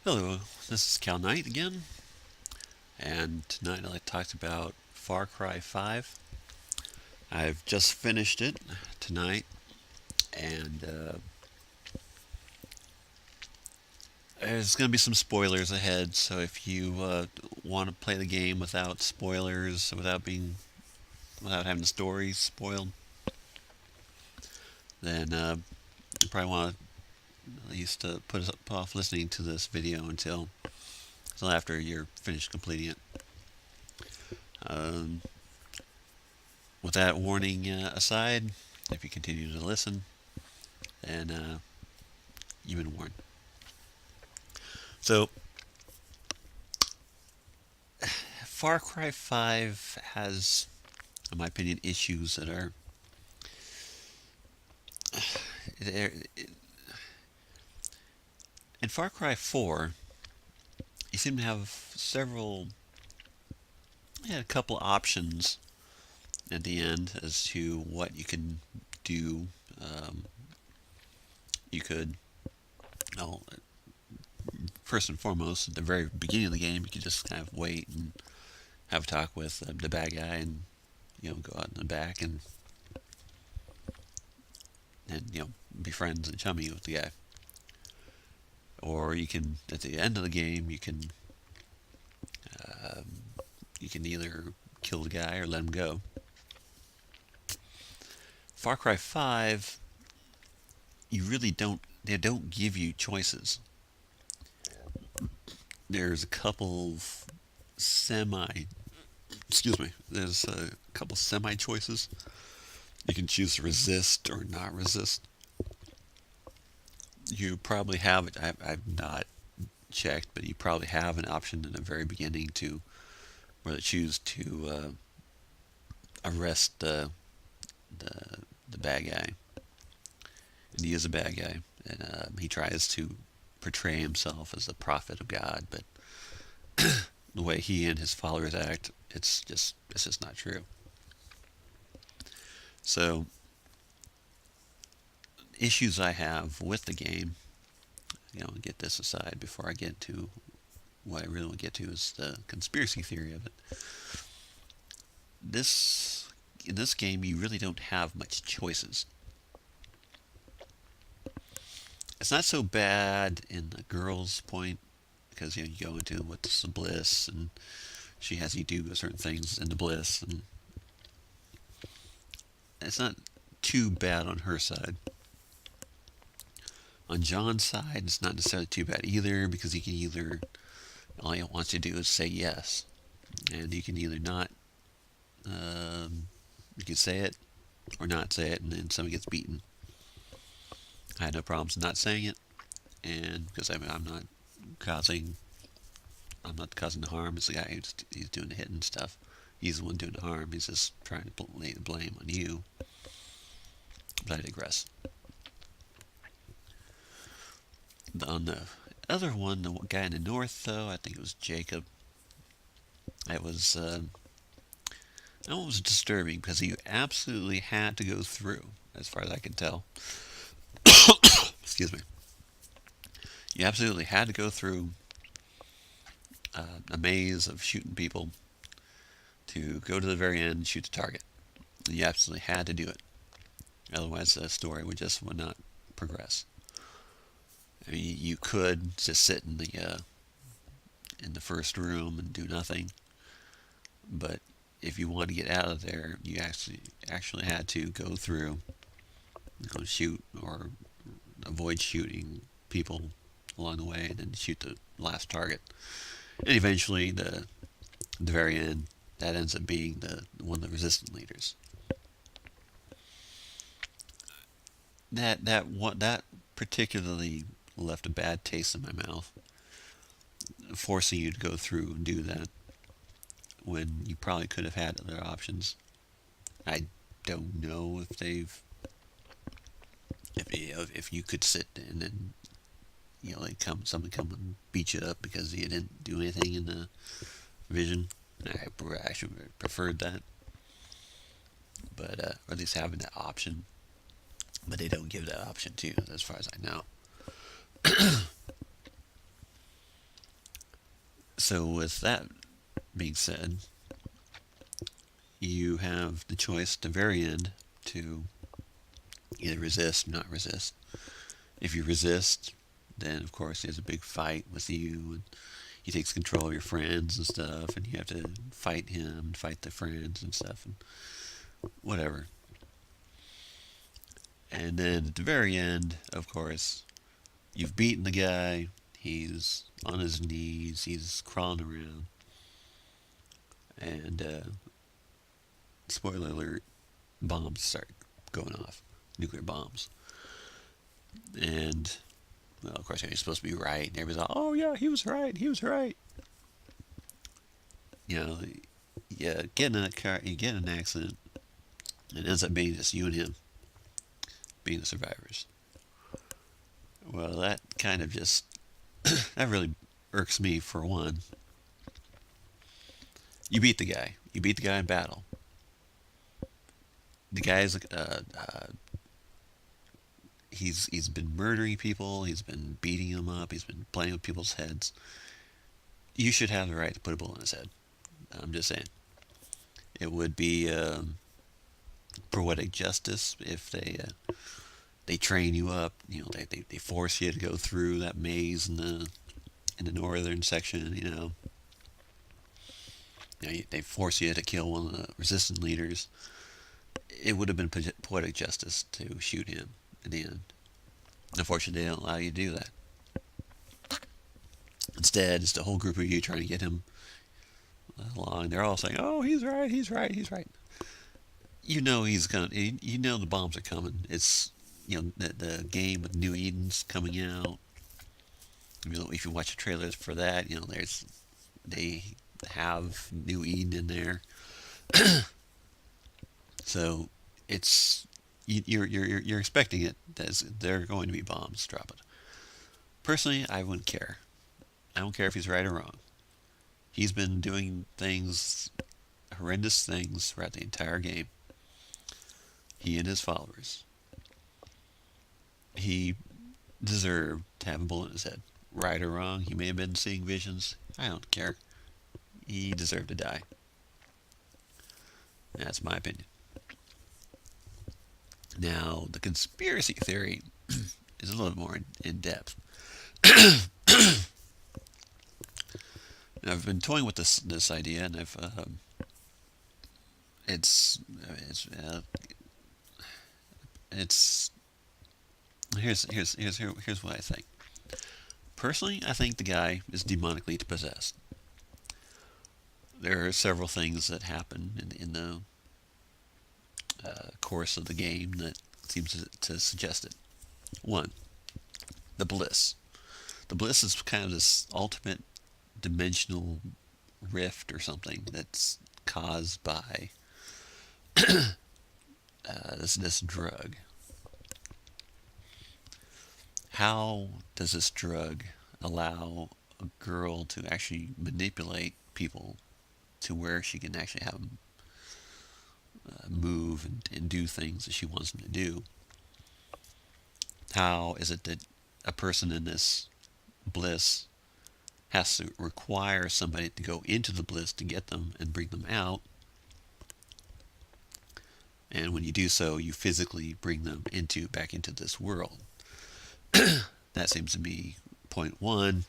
Hello, this is Cal Knight again, and tonight I'd like to talk about Far Cry 5. I've just finished it tonight, and there's going to be some spoilers ahead, so if you want to play the game without spoilers, without having the story spoiled, then you probably want to at least put off listening to this video until after you're finished completing it. Um, with that warning aside, if you continue to listen, then you've been warned. So, Far Cry 5 has, in my opinion, issues that are. In Far Cry 4, you seem to have a couple options at the end as to what you can do. Um, you could, well, first and foremost, at the very beginning of the game, you could just kind of wait and have a talk with the bad guy and, go out in the back and be friends and chummy with the guy. Or you can, at the end of the game, um, you can either kill the guy or let him go. Far Cry 5, you really don't, they don't give you choices. There's a couple semi, excuse me, there's a couple semi choices. You can choose to resist or not resist. You probably have, I've not checked, but you probably have an option in the very beginning to where they choose to arrest the the bad guy, and he is a bad guy, and he tries to portray himself as the prophet of God, but the way he and his followers act, it's just not true. So issues I have with the game, get this aside before I get to what I really want to get to is the conspiracy theory of it. This in this game you really don't have much choices. It's not so bad in the girl's point because you go into what's the bliss and she has you do certain things in the bliss, and it's not too bad on her side. On John's side, it's not necessarily too bad either because he can either all he wants to do is say yes, and you can either not, you can say it or not say it, and then somebody gets beaten. I had no problems not saying it, and because causing, I'm not causing the harm. It's the guy he's doing the hitting stuff. He's the one doing the harm. He's just trying to lay the blame on you. But I digress. On the other one, the guy in the north, though, I think it was Jacob. It was that one was disturbing because he absolutely had to go through, as far as I can tell. Excuse me. You absolutely had to go through a maze of shooting people to go to the very end and shoot the target. You absolutely had to do it. Otherwise, the story would not progress. I mean, you could just sit in the first room and do nothing, but if you want to get out of there, you actually had to go through, go shoot or avoid shooting people along the way, and then shoot the last target. And eventually, the very end, that ends up being the one of the resistance leaders. That particularly left a bad taste in my mouth, forcing you to go through and do that when you probably could have had other options. I don't know if you could sit and then like someone come and beat you up because you didn't do anything in the vision. I actually preferred that, but or at least having that option. But they don't give that option to you, as far as I know. So with that being said, you have the choice at the very end to either resist or not resist. If you resist, then of course there's a big fight with you, and he takes control of your friends and stuff, and you have to fight him and fight the friends and stuff, and whatever. And then at the very end, of course, you've beaten the guy. He's on his knees. He's crawling around. And spoiler alert: bombs start going off, nuclear bombs. And well, of course, you're supposed to be right. And everybody's like, "Oh yeah, he was right. He was right." You know, you get in a car, you get in an accident, and it ends up being just you and him being the survivors. Well, that kind of just that really irks me. For one, you beat the guy. You beat the guy in battle. The guy's he's been murdering people. He's been beating them up. He's been playing with people's heads. You should have the right to put a bullet in his head. I'm just saying. It would be poetic justice if they train you up. You know, they force you to go through that maze in the northern section. They force you to kill one of the resistance leaders. It would have been poetic justice to shoot him in the end. Unfortunately, they don't allow you to do that. Instead, it's the whole group of you trying to get him along. They're all saying, "Oh, he's right, he's right, he's right." You know he's gonna. You know the bombs are coming. It's the game with New Eden's coming out. If you watch the trailers for that, they have New Eden in there. So it's you're expecting it. There are going to be bombs dropping. Personally, I wouldn't care. I don't care if he's right or wrong. He's been doing things, horrendous things, throughout the entire game. He and his followers. He deserved to have a bullet in his head. Right or wrong, he may have been seeing visions. I don't care. He deserved to die. That's my opinion. Now, the conspiracy theory is a little more in depth. I've been toying with this idea, and it's here's what I think. Personally, I think the guy is demonically possessed. There are several things that happen in the course of the game that seems to suggest it. One, the bliss. The bliss is kind of this ultimate dimensional rift or something that's caused by this drug. How does this drug allow a girl to actually manipulate people to where she can actually have them move and do things that she wants them to do? How is it that a person in this bliss has to require somebody to go into the bliss to get them and bring them out? And when you do so, you physically bring them back into this world. That seems to be point one,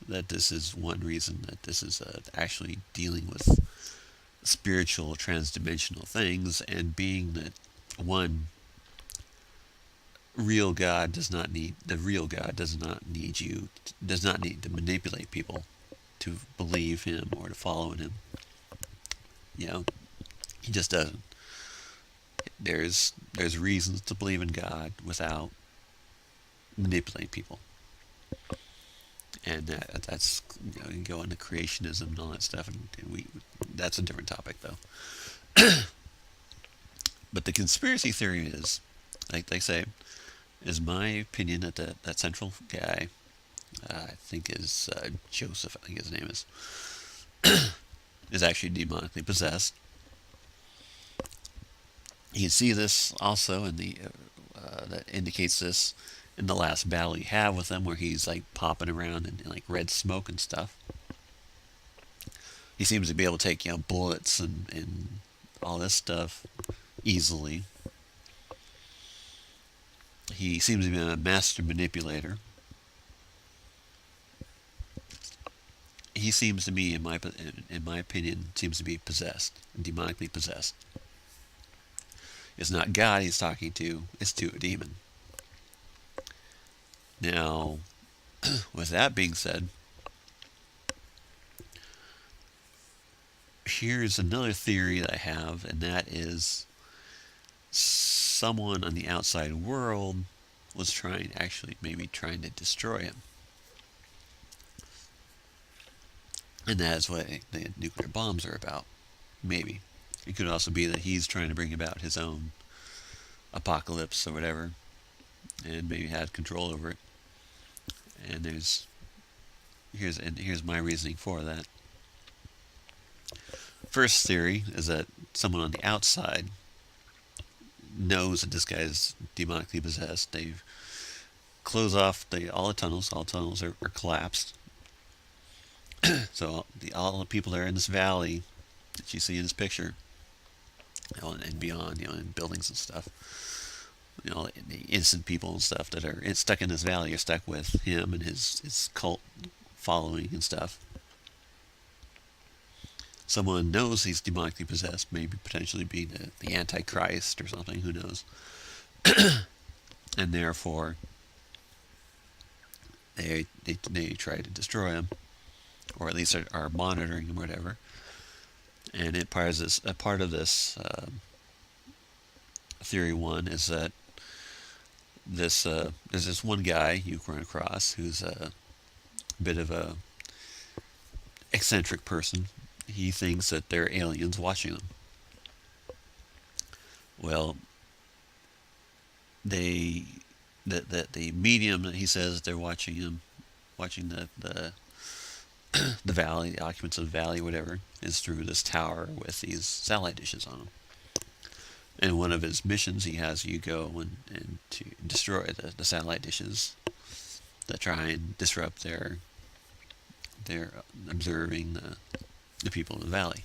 that this is one reason that this is actually dealing with spiritual transdimensional things, and being that one real God does not need to manipulate people to believe him or to follow in him. He just doesn't. There's reasons to believe in God without manipulating people. And that's you can go into creationism and all that stuff, and that's a different topic though. But the conspiracy theory is, like they say, is my opinion that that central guy, I think is Joseph, I think his name is actually demonically possessed. You can see this also in the that indicates this in the last battle you have with him, where he's like popping around in like red smoke and stuff. he seems to be able to take bullets and all this stuff easily. He seems to be a master manipulator. He seems to me, in my opinion, seems to be possessed, demonically possessed. It's not God he's talking to; it's to a demon. Now, with that being said, here's another theory that I have, and that is someone on the outside world was maybe trying to destroy him. And that is what the nuclear bombs are about. Maybe. It could also be that he's trying to bring about his own apocalypse or whatever, and maybe had control over it. And here's my reasoning for that. First theory is that someone on the outside knows that this guy is demonically possessed. They close off all the tunnels. All tunnels are collapsed. So all the people that are in this valley that you see in this picture, and beyond, in buildings and stuff, the innocent people and stuff that are stuck in this valley are stuck with him and his cult following and stuff. Someone knows he's demonically possessed, maybe potentially being the Antichrist or something, who knows. And therefore, they try to destroy him, or at least are monitoring him, or whatever. And a part of this theory one is that there's this one guy you run across who's a bit of a eccentric person. He thinks that there are aliens watching them. Well, the medium that he says they're watching him, watching the the valley, the occupants of the valley, whatever, is through this tower with these satellite dishes on them. And one of his missions, he has you go and to destroy the satellite dishes that try and disrupt their observing the people in the valley.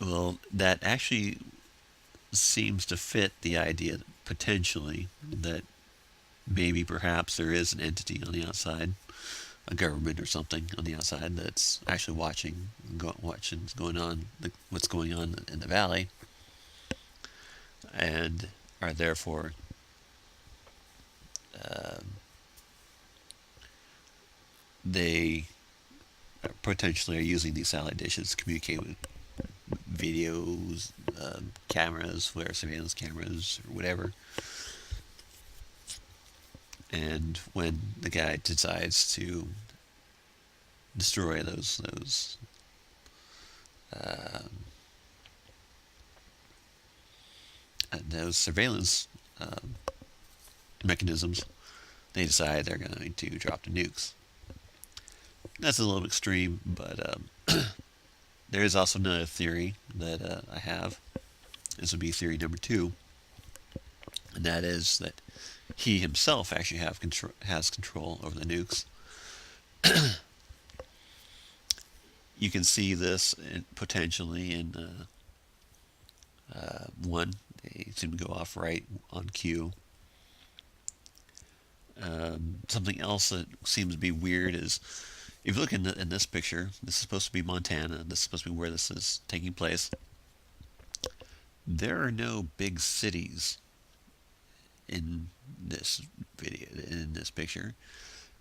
Well, that actually seems to fit the idea, potentially, that maybe perhaps there is an entity on the outside, a government or something on the outside that's actually watching what's going on in the valley, and are therefore they potentially are using these satellite dishes to communicate with videos, cameras, whatever, surveillance cameras or whatever. And when the guy decides to destroy those surveillance mechanisms, they decide they're going to drop the nukes. That's a little extreme, but there is also another theory that I have. This would be theory number 2, and that is that he himself actually has control over the nukes. You can see this potentially in one. They seem to go off right on cue. Something else that seems to be weird is, if you look in this picture, this is supposed to be Montana. This is supposed to be where this is taking place. There are no big cities in this video, in this picture.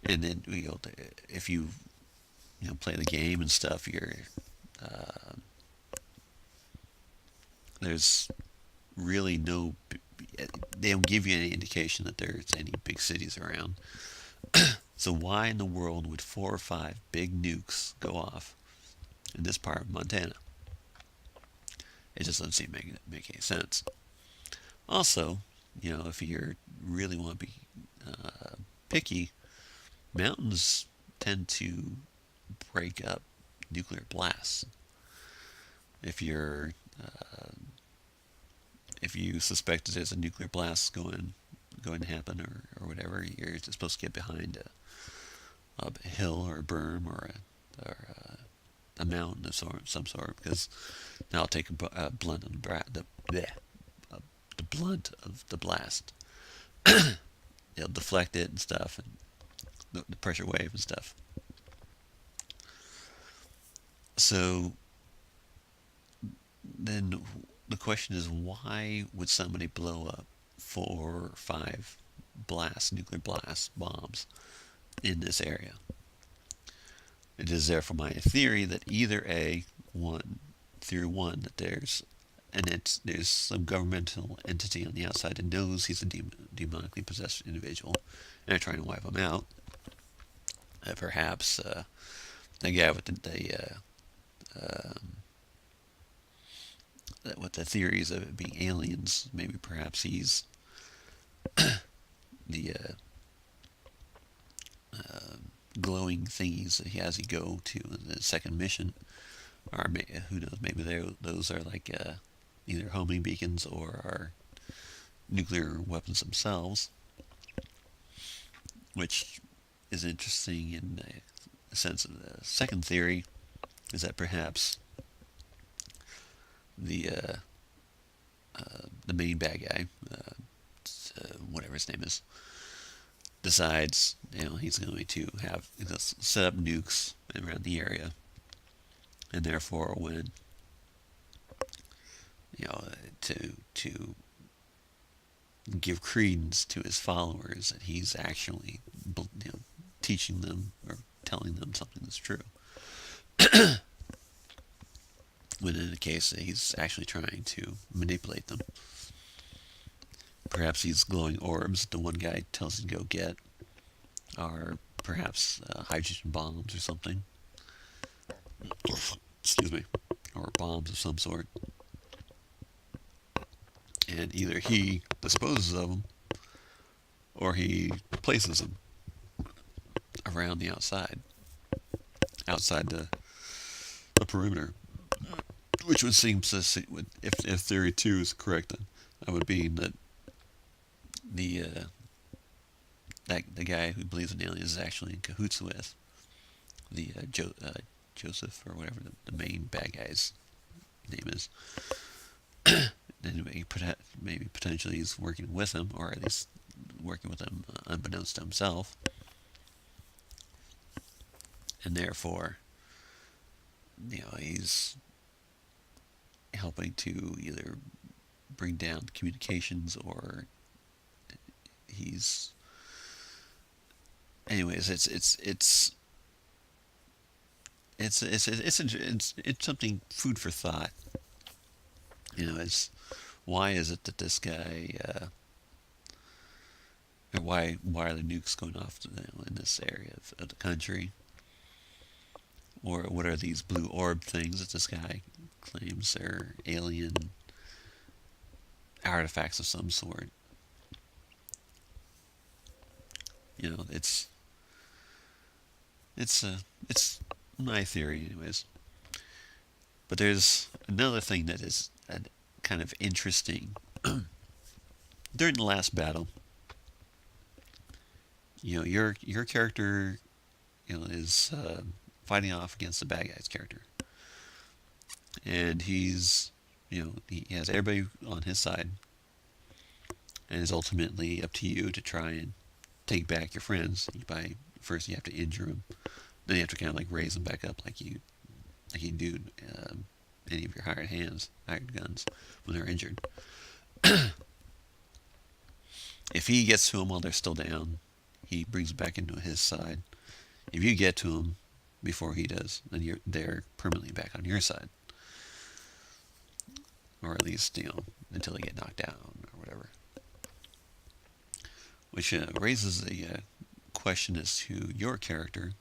And then if you play the game and stuff, there's really no. They don't give you any indication that there's any big cities around. So why in the world would 4 or 5 big nukes go off in this part of Montana? It just doesn't seem to make any sense. Also, if you really want to be picky, mountains tend to break up nuclear blasts. If you suspect that there's a nuclear blast going to happen or whatever, you're supposed to get behind a hill or a berm a mountain of some sort, because now I'll take a blunt of the blunt of the blast. It'll deflect it and stuff, and the pressure wave and stuff. So then the question is, why would somebody blow up 4 or 5 nuclear blast bombs in this area? It is therefore my theory that either theory one, that there's some governmental entity on the outside that knows he's a demonically possessed individual, and they're trying to wipe him out. Perhaps the guy with with the theories of it being aliens, maybe perhaps he's the glowing thingies that he has to go to in the second mission, or who knows, maybe those are like either homing beacons or are nuclear weapons themselves, which is interesting in the sense of the second theory, is that perhaps the main bad guy, whatever his name is, decides he's going to set up nukes around the area, and therefore when to give credence to his followers that he's actually teaching them or telling them something that's true. When in the case that he's actually trying to manipulate them. Perhaps these glowing orbs the one guy tells him to go get are perhaps hydrogen bombs or something. Excuse me. Or bombs of some sort. And either he disposes of them or he places them around the outside the perimeter, which would seem to, if theory 2 is correct, then that would mean that the guy who believes in aliens is actually in cahoots with the Joseph, or whatever the main bad guy's name is. Anyway, maybe potentially he's working with him, or at least working with him unbeknownst to himself, and therefore he's helping to either bring down communications, or he's anyways it's something food for thought. It's why is it that this guy or why are the nukes going off in this area of the country, or what are these blue orb things that this guy claims are alien artifacts of some sort. It's my theory anyways. But there's another thing that is kind of interesting. During the last battle, your character is fighting off against the bad guy's character, and he has everybody on his side, and it's ultimately up to you to try and take back your friends. First you have to injure them, then you have to kind of like raise them back up like you do any of your hired guns when they're injured. If he gets to them while they're still down, he brings them back into his side. If you get to them before he does, then they're permanently back on your side, or at least until they get knocked down or whatever. Which raises the question as to your character.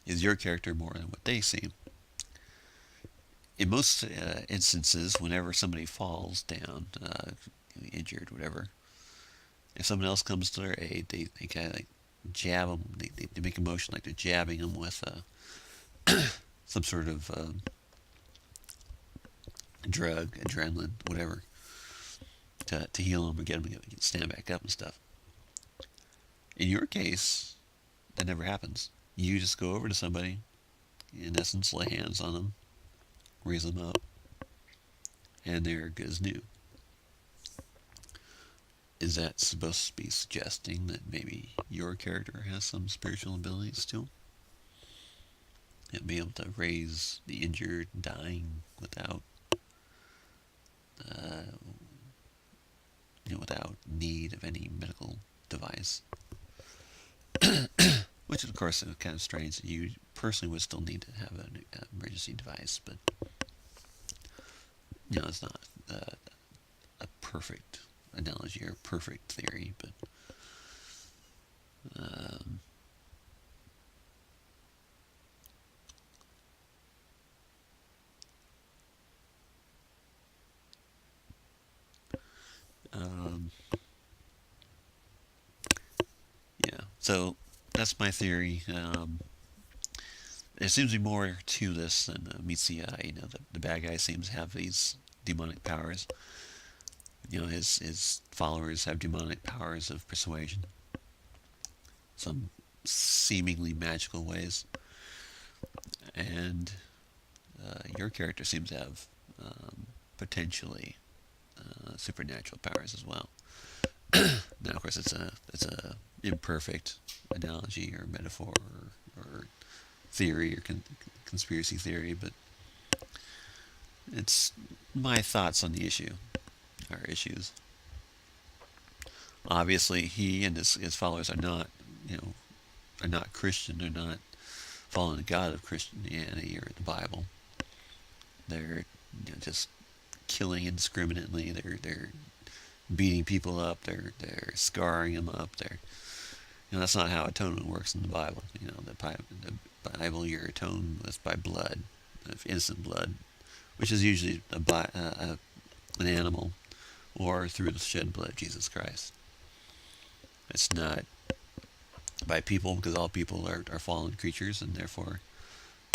Is your character more than what they seem? In most instances, whenever somebody falls down, injured, whatever, if someone else comes to their aid, they kind of like jab them. They make a motion like they're jabbing them with some sort of drug, adrenaline, whatever, to heal them or get them to stand back up and stuff. In your case, that never happens. You just go over to somebody, in essence, lay hands on them, raise them up, and they're good as new. Is that supposed to be suggesting that maybe your character has some spiritual abilities too? And be able to raise the injured, dying without, uh, without need of any medical device? Which, of course, is kind of strange that you personally would still need to have an emergency device, but it's not a perfect analogy or a perfect theory, but um, um, yeah. So that's my theory. There seems to be more to this than meets the eye. The bad guy seems to have these demonic powers. His followers have demonic powers of persuasion, some seemingly magical ways, and your character seems to have potentially supernatural powers as well. Now, of course, it's a imperfect analogy or metaphor or theory or conspiracy theory, but it's my thoughts on the issue, or issues. Obviously, he and his followers are not, are not Christian. They're not following the God of Christianity or the Bible. They're just killing indiscriminately. They're beating people up. They're scarring them up. That's not how atonement works in the Bible. The Bible, you're atoned with by blood, of innocent blood, which is usually an animal, or through the shed blood of Jesus Christ. It's not by people, because all people are fallen creatures, and therefore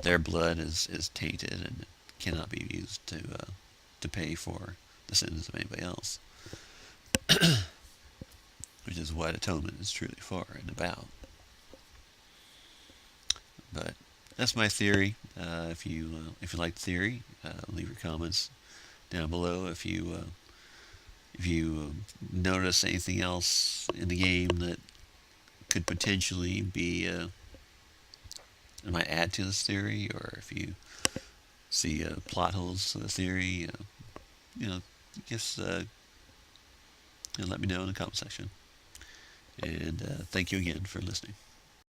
their blood is tainted and cannot be used to pay for the sins of anybody else, which is what atonement is truly for and about. But that's my theory. If you like the theory, leave your comments down below. If you notice anything else in the game that could potentially be might add to this theory, or if you see plot holes to the theory, just let me know in the comment section. And thank you again for listening.